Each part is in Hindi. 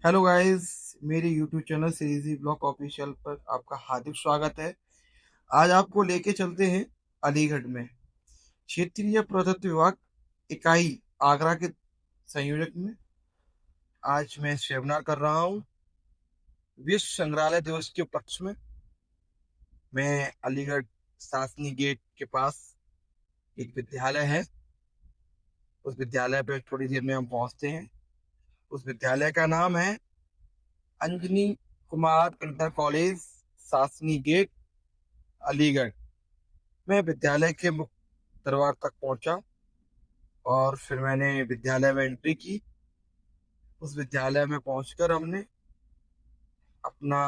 हेलो गाइस, मेरे यूट्यूब चैनल सीरीजी ब्लॉग ऑफिशियल पर आपका हार्दिक स्वागत है। आज आपको लेके चलते हैं अलीगढ़ में क्षेत्रीय पुरातत्व विभाग इकाई आगरा के संयोजक में। आज मैं सेमिनार कर रहा हूँ विश्व संग्रहालय दिवस के उपलक्ष्य में। मैं अलीगढ़ शासनी गेट के पास एक विद्यालय है, उस विद्यालय पे थोड़ी देर में हम पहुंचते हैं। उस विद्यालय का नाम है Anjani Kumar inter college, Shasni gate, Aligarh. मैं विद्यालय के मुख्य दरबार तक पहुंचा और फिर मैंने विद्यालय में एंट्री की। उस विद्यालय में पहुंचकर हमने अपना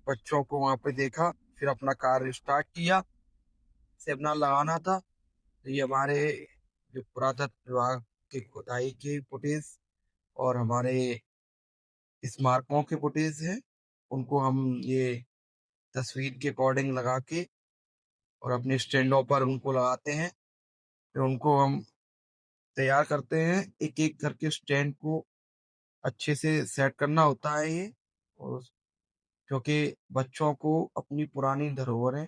बच्चों को वहां पे देखा, फिर अपना कार्य स्टार्ट किया। सेमिनार लगाना था तो ये हमारे जो पुरातत्व विभाग के खुदाई के फुटेज और हमारे स्मारकों के फुटेज हैं, उनको हम ये तस्वीर के अकॉर्डिंग लगा के और अपने स्टैंडों पर उनको लगाते हैं। फिर उनको हम तैयार करते हैं, एक एक करके स्टैंड को अच्छे से सेट करना होता है ये। और क्योंकि बच्चों को अपनी पुरानी धरोहरें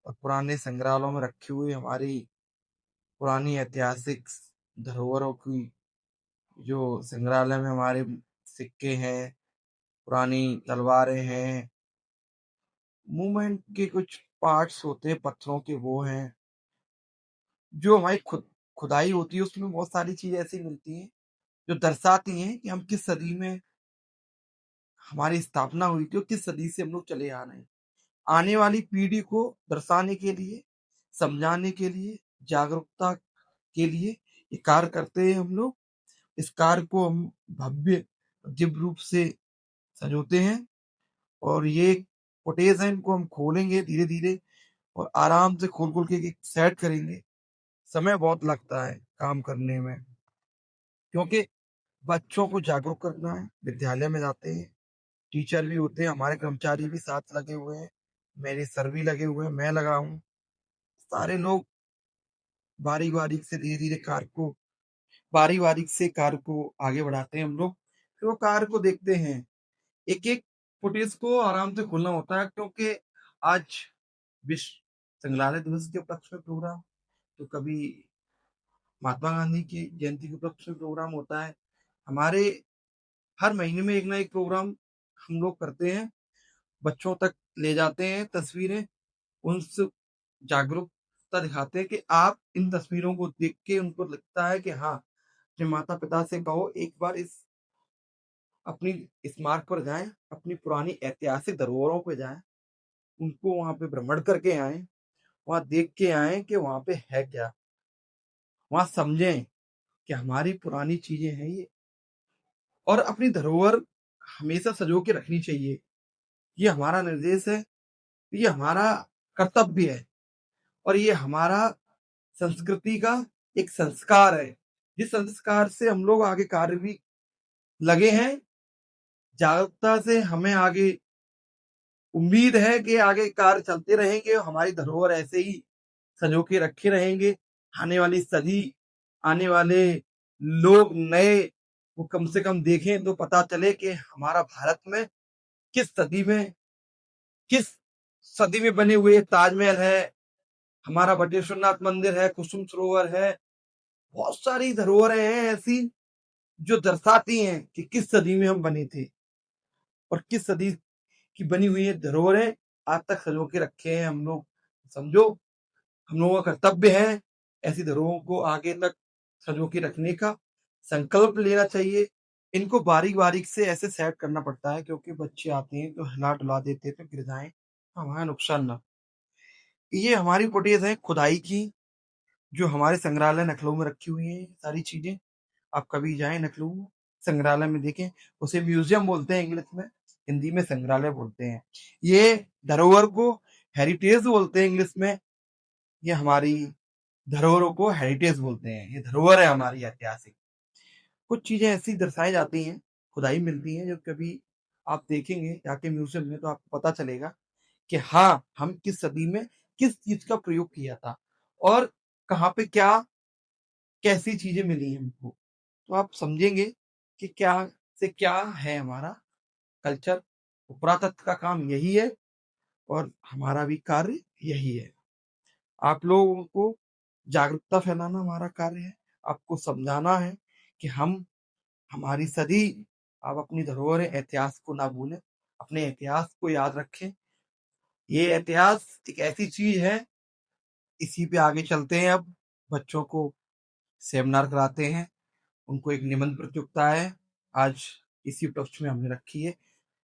और पुराने संग्रहालयों में रखी हुई हमारी पुरानी ऐतिहासिक धरोहरों की, जो संग्रहालय में हमारे सिक्के हैं, पुरानी तलवारें हैं, मूवमेंट के कुछ पार्ट्स होते हैं पत्थरों के, वो हैं। जो हमारी खुदाई होती है उसमें बहुत सारी चीजें ऐसी मिलती हैं जो दर्शाती हैं कि हम किस सदी में हमारी स्थापना हुई थी और किस सदी से हम लोग चले आ रहे हैं। आने वाली पीढ़ी को दर्शाने के लिए, समझाने के लिए, जागरूकता के लिए ये कार्य करते हैं हम लोग। इस कार्य को हम भव्य दिव्य रूप से सजोते हैं और ये फुटेज है, इनको हम खोलेंगे धीरे धीरे और आराम से खोल खोल के सेट करेंगे। समय बहुत लगता है काम करने में, क्योंकि बच्चों को जागरूक करना है। विद्यालय में जाते हैं, टीचर भी होते हैं, हमारे कर्मचारी भी साथ लगे हुए हैं, मेरे सर भी लगे हुए हैं, मैं लगा हूँ। सारे लोग बारीक बारीक से धीरे धीरे बारीक बारीक से कार को आगे बढ़ाते हैं हम लोग। फिर वो कार को देखते हैं, एक एक फुटेज को आराम से खोलना होता है, क्योंकि आज विश्व संग्रहालय दिवस के उपलक्ष्य में प्रोग्राम, तो कभी महात्मा गांधी की जयंती के उपलक्ष्य में प्रोग्राम होता है। हमारे हर महीने में एक ना एक प्रोग्राम हम लोग करते हैं, बच्चों तक ले जाते हैं तस्वीरें, उनसे जागरूकता दिखाते हैं कि आप इन तस्वीरों को देख के उनको लगता है कि हाँ, अपने माता पिता से कहो एक बार इस अपनी स्मारक पर जाएं, अपनी पुरानी ऐतिहासिक धरोहरों पे जाएं, उनको वहां पे भ्रमण करके आए, वहां देख के आए कि वहां पे है क्या, वहां समझें कि हमारी पुरानी चीजें हैं ये। और अपनी धरोहर हमेशा सजो के रखनी चाहिए, ये हमारा निर्देश है, ये हमारा कर्तव्य है और ये हमारा संस्कृति का एक संस्कार है, जिस संस्कार से हम लोग आगे कार्य भी लगे हैं। जागरूकता से हमें आगे उम्मीद है कि आगे कार्य चलते रहेंगे, हमारी धरोहर ऐसे ही संजो के रखे रहेंगे। आने वाली सदी, आने वाले लोग नए, वो कम से कम देखें तो पता चले कि हमारा भारत में किस सदी में, किस सदी में बने हुए ताजमहल है, हमारा बटेश्वरनाथ मंदिर है, कुसुम सरोवर है। बहुत सारी धरोहरें हैं ऐसी जो दर्शाती हैं कि किस सदी में हम बने थे और किस सदी की बनी हुई है धरोहरें आज तक संजो के रखे हैं हम लोग। समझो, हम लोगों का कर्तव्य है ऐसी धरोहरों को आगे तक संजो के रखने का संकल्प लेना चाहिए। इनको बारीक बारीक से ऐसे सेट करना पड़ता है, क्योंकि बच्चे आते हैं तो हिला डुला देते हैं तो गिर जाए, हमारा नुकसान ना। ये हमारी फुटेज है खुदाई की, जो हमारे संग्रहालय लखनऊ में रखी हुई है सारी चीजें। आप कभी जाएं लखनऊ संग्रहालय में देखें, उसे म्यूजियम बोलते हैं इंग्लिश में, हिंदी में संग्रहालय बोलते हैं। ये धरोहर को हेरिटेज बोलते हैं इंग्लिश में, ये हमारी धरोहरों को हेरिटेज बोलते हैं। ये धरोहर है हमारी ऐतिहासिक। कुछ चीजें ऐसी दर्शाई जाती हैं, खुदाई मिलती हैं, जो कभी आप देखेंगे जाके म्यूजियम में तो आपको पता चलेगा कि हाँ, हम किस सदी में किस चीज का प्रयोग किया था और कहाँ पे क्या कैसी चीजें मिली हमको। तो आप समझेंगे कि क्या से क्या है हमारा कल्चर। पुरातत्व का काम यही है और हमारा भी कार्य यही है। आप लोगों को जागरूकता फैलाना हमारा कार्य है। आपको समझाना है कि हम हमारी सदी आप अपनी धरोहर इतिहास को ना भूलें, अपने इतिहास को याद रखें। ये इतिहास एक ऐसी चीज है, इसी पे आगे चलते हैं। अब बच्चों को सेमिनार कराते हैं, उनको एक निबंध प्रतियोगिता है आज इसी उपलक्ष्य में हमने रखी है,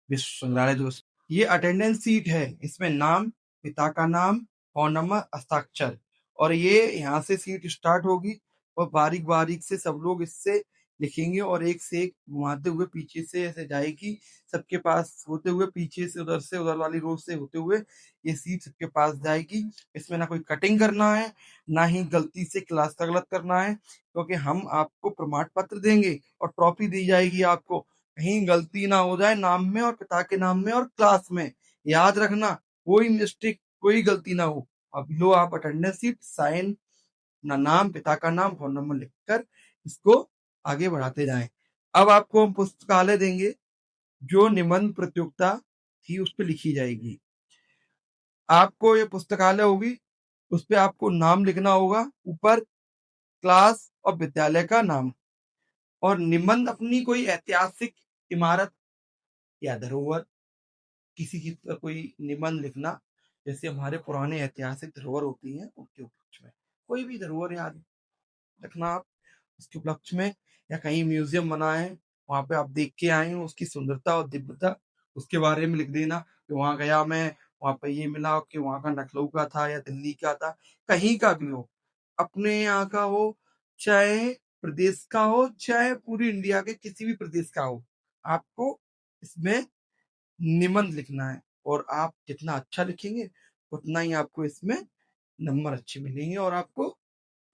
विश्व संग्रहालय दिवस। ये अटेंडेंस सीट है, इसमें नाम, पिता का नाम, फोन नंबर, हस्ताक्षर, और ये यहाँ से सीट स्टार्ट होगी और बारीक बारीक से सब लोग इससे लिखेंगे और एक से एक घुमाते हुए पीछे से ऐसे जाएगी, सबके पास होते हुए पीछे से उधर वाली रोड से होते हुए ये सीट सबके पास जाएगी। इसमें ना कोई कटिंग करना है, ना ही गलती से क्लास का गलत करना है, क्योंकि हम आपको प्रमाण पत्र देंगे और ट्रॉफी दी जाएगी आपको। कहीं गलती ना हो जाए नाम में और पिता के नाम में और क्लास में, याद रखना, कोई मिस्टेक, कोई गलती ना हो। अब लो आप अटेंडेंस शीट, साइन, ना नाम, पिता का नाम, फोन नंबर लिखकर इसको आगे बढ़ाते जाएं। अब आपको हम पुस्तकालय देंगे, जो निबंध प्रतियोगिता थी उस पर लिखी जाएगी। आपको ये पुस्तकालय होगी, उस पर आपको नाम लिखना होगा, ऊपर क्लास और विद्यालय का नाम, और निबंध अपनी कोई ऐतिहासिक इमारत या धरोहर, किसी की कोई निबंध लिखना, जैसे हमारे पुराने ऐतिहासिक धरोहर होती हैं उनके उपलक्ष्य में। कोई भी धरोहर याद रखना आप उसके उपलक्ष्य में, या कहीं म्यूजियम बना है वहां पे आप देख के आए हो उसकी सुंदरता और दिव्यता, उसके बारे में लिख देना कि वहां गया मैं, वहां पे ये मिला कि वहां का लखनऊ का था या दिल्ली का था, कहीं का भी हो, अपने यहाँ का हो, चाहे प्रदेश का हो, चाहे पूरी इंडिया के किसी भी प्रदेश का हो, आपको इसमें निबंध लिखना है। और आप जितना अच्छा लिखेंगे उतना ही आपको इसमें नंबर अच्छे मिलेंगे और आपको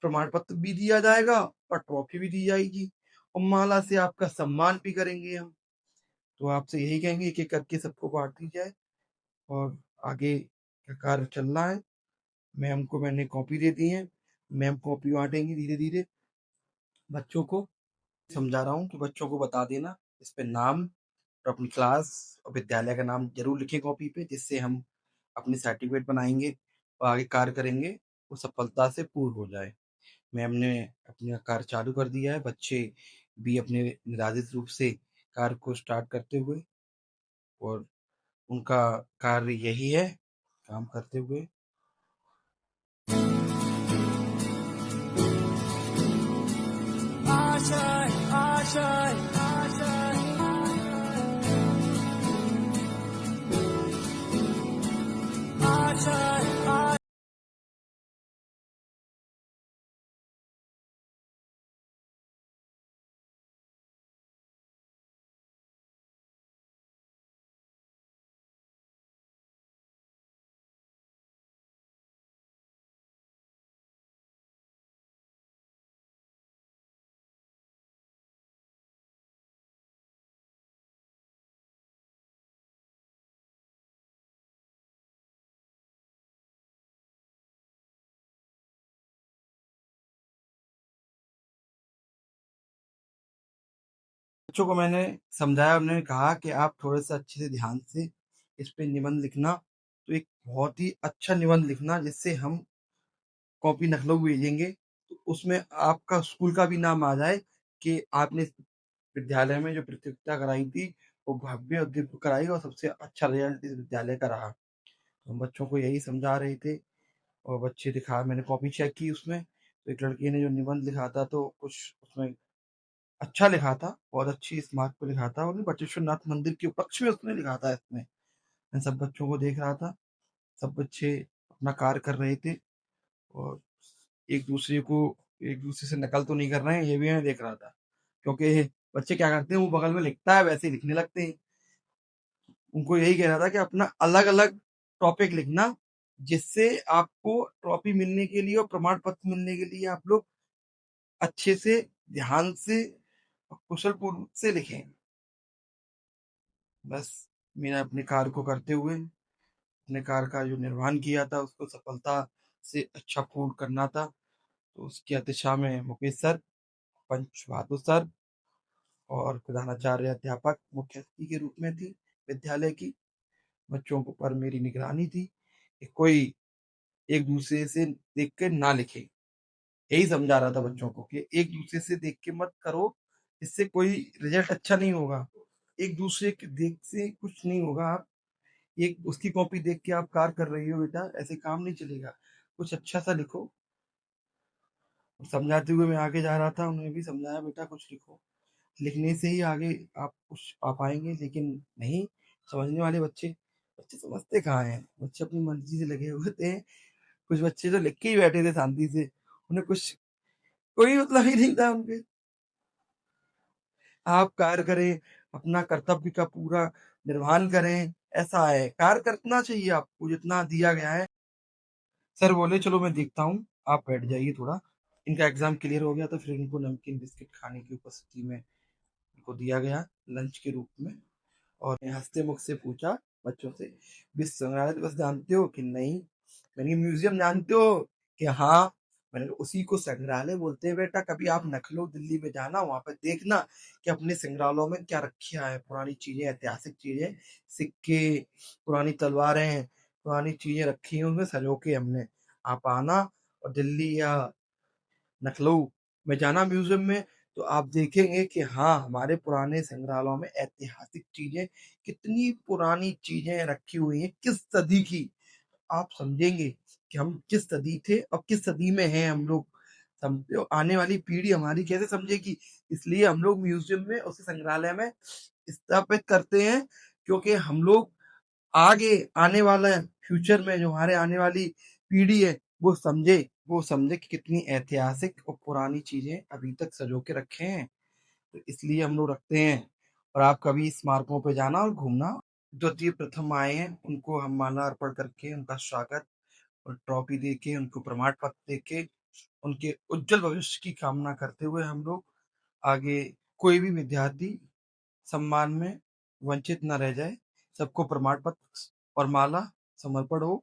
प्रमाण पत्र भी दिया जाएगा और ट्रॉफी भी दी जाएगी और माला से आपका सम्मान भी करेंगे हम। तो आपसे यही कहेंगे एक एक करके सबको बांट दी जाए और आगे का कार्य चलना है। मैम को मैंने कॉपी दे दी है, मैम कॉपी बांटेंगी धीरे धीरे बच्चों को। समझा रहा हूँ कि बच्चों को बता देना, इस पे नाम और अपनी क्लास और विद्यालय का नाम जरूर लिखें कॉपी पे, जिससे हम अपनी सर्टिफिकेट बनाएंगे और आगे कार्य करेंगे वो सफलता से पूर्ण हो जाए। मैम ने अपना कार्य चालू कर दिया है, बच्चे भी अपने निर्धारित रूप से कार्य को स्टार्ट करते हुए, और उनका कार्य यही है काम करते हुए। आशा आशा आशा आशा। बच्चों को मैंने समझाया, उन्होंने कहा कि आप थोड़े से अच्छे से ध्यान से इस पे निबंध लिखना, तो एक बहुत ही अच्छा निबंध लिखना जिससे हम कॉपी लखनऊ भेजेंगे, तो उसमें आपका स्कूल का भी नाम आ जाए कि आपने इस विद्यालय में जो प्रतियोगिता कराई थी वो भव्य और दिव्य कराई और सबसे अच्छा रिजल्ट इस विद्यालय का रहा। तो हम बच्चों को यही समझा रहे थे और बच्चे दिखा, मैंने कॉपी चेक की उसमें, तो एक लड़की ने जो निबंध लिखा था तो कुछ उसमें अच्छा लिखा था, बहुत अच्छी स्मार्ट पे लिखा था, और बटेश्वर नाथ मंदिर के उपलक्ष्य में उसने लिखा था इसमें। मैं सब बच्चों को देख रहा था, सब बच्चे अपना कार्य कर रहे थे और एक दूसरे को एक दूसरे से नकल तो नहीं कर रहे हैं, ये भी मैं देख रहा था, क्योंकि बच्चे क्या करते हैं वो बगल में लिखता है वैसे ही लिखने लगते हैं। उनको यही कहना था कि अपना अलग अलग टॉपिक लिखना, जिससे आपको ट्रॉफी मिलने के लिए और प्रमाण पत्र मिलने के लिए आप लोग अच्छे से, ध्यान से और कुशल पूर्व से लिखें। बस मेरा अपने कार्य को करते हुए अपने कार्य का जो निर्वहन किया था उसको सफलता से अच्छा पूर्ण करना था, तो उसकी अध्यक्षता में मुकेश सर, पंच बहादुर सर और प्रधानाचार्य अध्यापक मुख्य अतिथि के रूप में थी विद्यालय की। बच्चों को पर मेरी निगरानी थी कि कोई एक दूसरे से देख के ना लिखे। यही समझा रहा था बच्चों को कि एक दूसरे से देख के मत करो, इससे कोई रिजल्ट अच्छा नहीं होगा। एक दूसरे के देख से कुछ नहीं होगा। आप एक उसकी कॉपी देख के आप कार्य कर रही हो बेटा, ऐसे काम नहीं चलेगा। कुछ अच्छा सा लिखो। समझाते हुए मैं आगे जा रहा था, उन्होंने भी समझाया बेटा कुछ लिखो, लिखने से ही आगे आप कुछ पा पाएंगे। लेकिन नहीं, समझने वाले बच्चे, बच्चे समझते कहाँ हैं, बच्चे अपनी मर्जी से लगे हुए थे। कुछ बच्चे तो लिख के ही बैठे थे शांति से, उन्हें कुछ कोई मतलब ही नहीं था उनके। आप कार्य करें, अपना कर्तव्य का पूरा निर्वहन करें, ऐसा है कार्य करना चाहिए आपको जितना दिया गया है। सर बोले चलो मैं देखता हूँ, आप बैठ जाइए थोड़ा। इनका एग्जाम क्लियर हो गया तो फिर इनको नमकीन बिस्किट खाने की उपस्थिति में इनको दिया गया लंच के रूप में। और ने हंसते मुख से पूछा बच्चों से, विश्व संग्रहालय दिवस जानते हो कि नहीं? मैंने म्यूजियम जानते हो कि हाँ? मैंने कहा, उसी को संग्रहालय बोलते हैं बेटा। कभी आप लखनऊ दिल्ली में जाना, वहां पर देखना कि अपने संग्रहालयों में क्या रखा है, पुरानी चीजें, ऐतिहासिक चीजें, सिक्के, पुरानी तलवारें, पुरानी चीजें रखी हैं उनमें सजो के हमने। आप आना और दिल्ली या लखनऊ में जाना म्यूजियम में, तो आप देखेंगे कि हाँ, हमारे पुराने संग्रहालयों में ऐतिहासिक चीजें, कितनी पुरानी चीजें रखी हुई हैं, किस सदी की। आप समझेंगे कि हम किस सदी थे और किस सदी में हैं हम लोग। समझो आने वाली पीढ़ी हमारी कैसे समझेगी। इसलिए हम लोग म्यूजियम में, उस संग्रहालय में स्थापित करते हैं, क्योंकि हम लोग आगे आने वाला फ्यूचर में जो हमारे आने वाली पीढ़ी है वो समझे कि कितनी ऐतिहासिक और पुरानी चीजें अभी तक संजो के रखे हैं। तो इसलिए हम लोग रखते हैं। और आप कभी स्मारकों पे जाना और घूमना। द्वितीय प्रथम आए हैं उनको हम माला अर्पण करके उनका स्वागत और ट्रॉफी देके, उनको प्रमाण पत्र देके, उनके उज्जवल भविष्य की कामना करते हुए हम लोग आगे, कोई भी विद्यार्थी सम्मान में वंचित न रह जाए, सबको प्रमाण पत्र और माला समर्पण हो।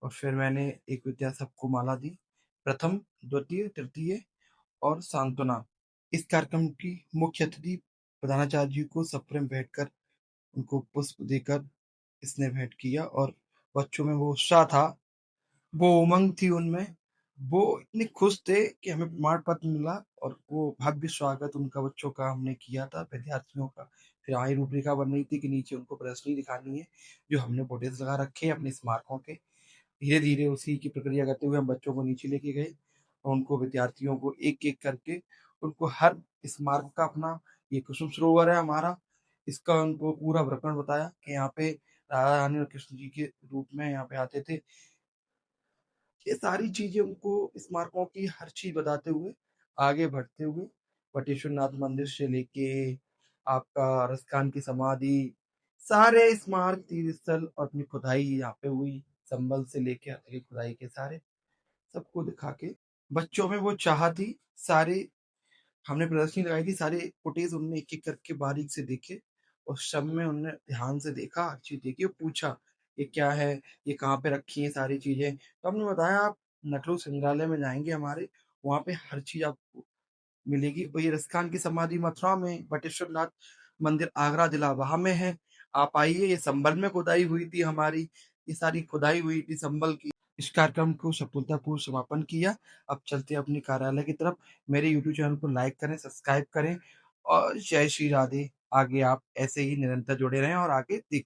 और फिर मैंने एक विद्या सबको माला दी, प्रथम, द्वितीय, तृतीय और सांत्वना। इस कार्यक्रम की मुख्य अतिथि प्रधानाचार्य जी को सप्रेम बैठकर उनको पुष्प देकर इसने भेंट किया। और बच्चों में वो उत्साह था, वो उमंग थी उनमें, वो इतने खुश थे कि हमें प्रमाण पत्र मिला। और वो भव्य स्वागत उनका बच्चों का हमने किया था, विद्यार्थियों का। फिर आगे रूपरेखा बन रही थी कि नीचे उनको प्रदर्शनी दिखानी है, जो हमने फोटोज लगा रखे हैं अपने स्मारकों के। धीरे धीरे उसी की प्रक्रिया करते हुए हम बच्चों को नीचे लेके गए और उनको, विद्यार्थियों को एक एक करके, उनको हर स्मारक का अपना, ये कुसुम सरोवर है हमारा, इसका उनको पूरा विवरण बताया कि यहाँ पे राधा रानी और कृष्ण जी के रूप में यहाँ पे आते थे। ये सारी चीजें उनको, स्मारकों की हर चीज बताते हुए आगे बढ़ते हुए, बटेश्वर नाथ मंदिर से लेके आपका रसखान की समाधि, सारे स्मारक, तीर्थ स्थल और अपनी खुदाई यहाँ पे हुई, संभल से लेके हथकड़ी खुदाई के सारे, सबको दिखा के बच्चों में वो चाह थी। सारे हमने प्रदर्शनी लगाई थी, सारे फुटेज उनने एक एक करके बारीक से देखे और सब में उनने ध्यान से देखा, हर चीज देखी और पूछा ये क्या है, ये कहाँ पे रखी है सारी चीजें। तो हमने बताया आप नटरू संग्रहालय में जाएंगे हमारे, वहां पे हर चीज आपको मिलेगी। और ये रसखान की समाधि मथुरा में, बटेश्वर नाथ मंदिर आगरा जिला वहां में है। आप आइए, ये संभल में खुदाई हुई थी हमारी, ये सारी खुदाई हुई थी संभल की। इस कार्यक्रम को सफलतापूर्वक समापन किया। अब चलते हैं अपनी कार्यालय की तरफ। मेरे यूट्यूब चैनल को लाइक करें, सब्सक्राइब करें और जय श्री राधे। आगे आप ऐसे ही निरंतर जुड़े रहें और आगे देखते